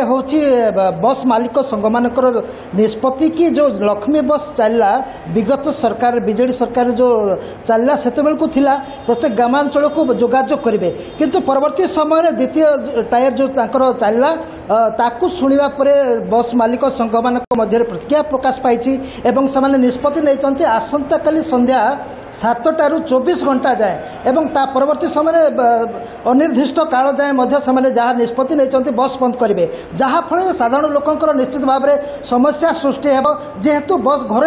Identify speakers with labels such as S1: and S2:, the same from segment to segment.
S1: हूँ बस मालिक संघ मानकर निष्पत्ति कि जो लक्ष्मी बस चलला विगत सरकार बीजेडी सरकार जो चलला से प्रत्येक ग्रामांचल को जोगाजोग करेंगे किंतु परवर्ती समय द्वितीय टायर जो चलला ताकू शुणा पर बस मालिक संघ मान प्रतिक्रिया प्रकाश पाई निष्पत्ति नहीं आसंता काली संध्या 7टा ରୁ 24 घंटा जाए एवं ता परवर्ती समय अनिर्दिष्ट काल जाए जहाँ निष्पत्ति नहीं बस बंद करेंगे जहाँ फल साधारण लोकंर निश्चित भाव में समस्या सृष्टि हो जेहेतु बस घर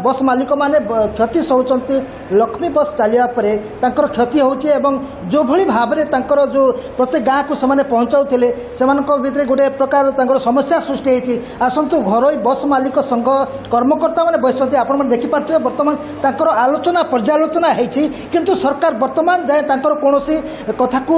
S1: बस मालिक माने क्षति सहउचंती लक्ष्मी बस चलिया परे तांकर क्षति होची एवं जो भली भाव में तांकर जो प्रत्येक गाँ को सेमाने पहुँचाउथिले सेमानक भितरे गोटे प्रकार तांकर समस्या सृष्टि होती आसंतु घर बस मालिक संघ कर्मकर्ता मैंने बसते आपण मैंने देखिपारे बर्तमान तांकर आलोचना पर्यालोचना होती किंतु सरकार वर्तमान जाए तांकर कौनसी कथा को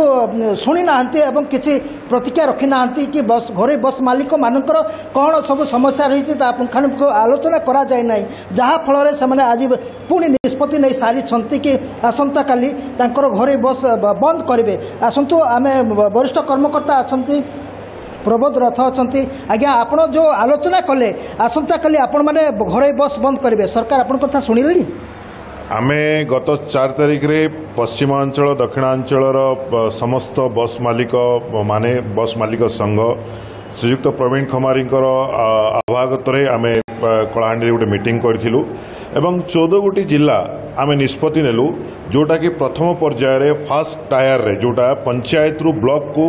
S1: शुणी ना किसी प्रतिक्रिया रखी ना कि बस घरे बस मालिक मानकर कौन सब समस्या रही पुंखानुपुंख आलोचना करा जाए ना जहाँ फल से आज पुणी निष्पत्ति नहीं सारी कि आसंता काली तांकर घरे बस बंद करेंगे आसतु आम वरिष्ठ कर्मकर्ता अच्छा प्रबोध रथ अच्छा आज्ञा आपण जो आलोचना कले आसंता काली आपण मैंने घरे बस बंद करेंगे सरकार आपण कथा शुणिले
S2: आमे गत 4 तारिख रे पश्चिमांचल दक्षिणांचल समस्त बस मालिक माने बस मालिक संघ श्रीयुक्त प्रवीण खमारी आभागत आमे कलाहांडी गोटे मीटिंग करूँ एवं 14 गोटी जिला आमे निष्पत्ति नेलु जोटा कि प्रथम पर्याय रे फास्ट टायर रे जोटा पंचायत रु ब्लॉक को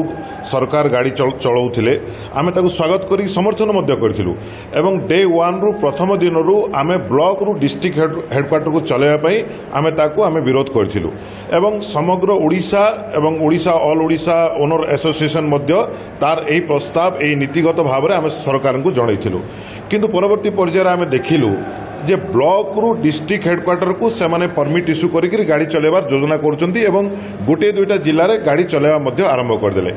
S2: सरकार गाड़ी चलाउथिले आमे ताकु स्वागत करी समर्थन मध्य करथिलु एवं डे 1 रु प्रथम दिन रु आमे ब्लॉक रु डिस्ट्रिक्ट हेडक्वार्टर को चलाइबा पई आमे ताकु आमे विरोध करथिलु एवं समग्र ओडिशा एवं Odisha all Odisha owner association मध्य तार एही प्रस्ताव एही नीतिगत भाव में आमे सरकार को जनइथिलु किंतु परवर्ती पर्याय आमे देखिलु जे ब्लॉक रु डिस्ट्रिक्ट हेडक्वार्टर को सेमाने परमिट इश्यू करी गाड़ी चलेबार योजना करुचंती एवं गोटे दुईटा जिले में गाड़ी चलेबा मध्य आरंभ करदेले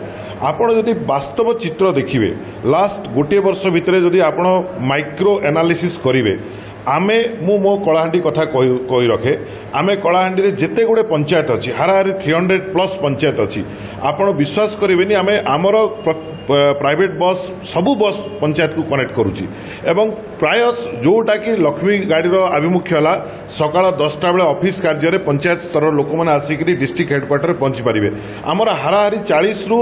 S2: आपण जदि वास्तव चित्र देखिए लास्ट गोटे वर्ष भितर जदि आपण माइक्रो एनालिसिस करिवे आमे मो कलाहांडी कथा कही रखे आमे कलाहांडी रे जेते गुड़े पंचायत अच्छी हाराहारी 300+ पंचायत अच्छी आपण विश्वास करेनि आमे आमर प्राइवेट बस सबू बस पंचायत को कनेक्ट करुच्ची एवं प्राय जोटा कि लक्ष्मी गाड़ीर आभिमुख्य है सकाल 10टा बेले ऑफिस कार्य पंचायत स्तर लोक मैंने आसिक डिस्ट्रिक्ट हेडक्वार्टर पहुंची पारे आमर हाराहारी 40 ରୁ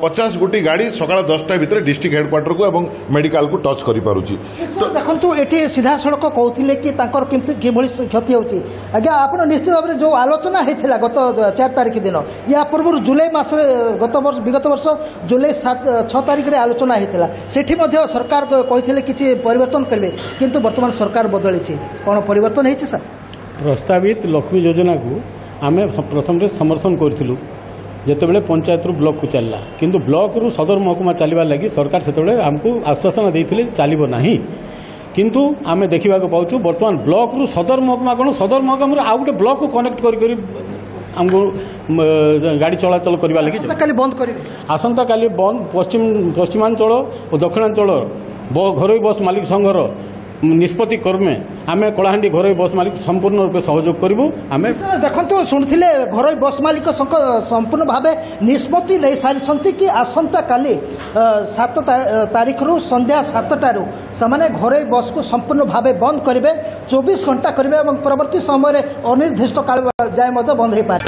S2: 50 गोटी गाड़ी सकाल 10टा भितर डिस्ट्रिक्ट हेडक्वार्टर को एवं मेडिकल को टच कर पारुची
S1: देखो ये सीधा सड़क कहते कि कि क्षति होती आज्ञा आप निश्चित भाव में जो आलोचना होता गत 4 तारिख दिन या पूर्व जुलाई मास विगत वर्ष जुलाई 6 तारिख में आलोचना होता से सरकार कहते किसी परिवर्तन करेंगे किंतु वर्तमान सरकार बदली कौन परिवर्तन होती सर
S3: प्रस्तावित लक्ष्मी योजना को आम प्रथम समर्थन करूँ जितेबाला पंचायत रु ब्लॉक को चलला किंतु ब्लॉक रु सदर महकुमा चलवा लगी सरकार से आमको आश्वासन देते चलो ना किंतु आम देखा पाचु बर्तमान ब्लॉक रु सदर महकुमा कौन सदर महकुमा आउ गोटे ब्लॉक को कनेक्ट आमको गाड़ी चलाचल करवा लगी
S1: बंद कर
S3: आसंता काली बंद पश्चिमांचल और दक्षिणांचल घरोई बस मालिक संघर निष्पत्ति कर्मे आम कलाहांडी घरोई बस मालिक संपूर्ण रूप सहयोग करूँ आम
S1: देखो शुणुले घरोई बस मालिक संपूर्ण भाव निष्पत्ति नहीं सारी कि आसंता काली 7 तारिख रु संध्या 7टा ରୁ से घरोई बस को संपूर्ण भाव बंद करेंगे 24 घंटा करेंगे और परवर्ती समय अनिर्दिष्ट काल जाए बंद हो पारे।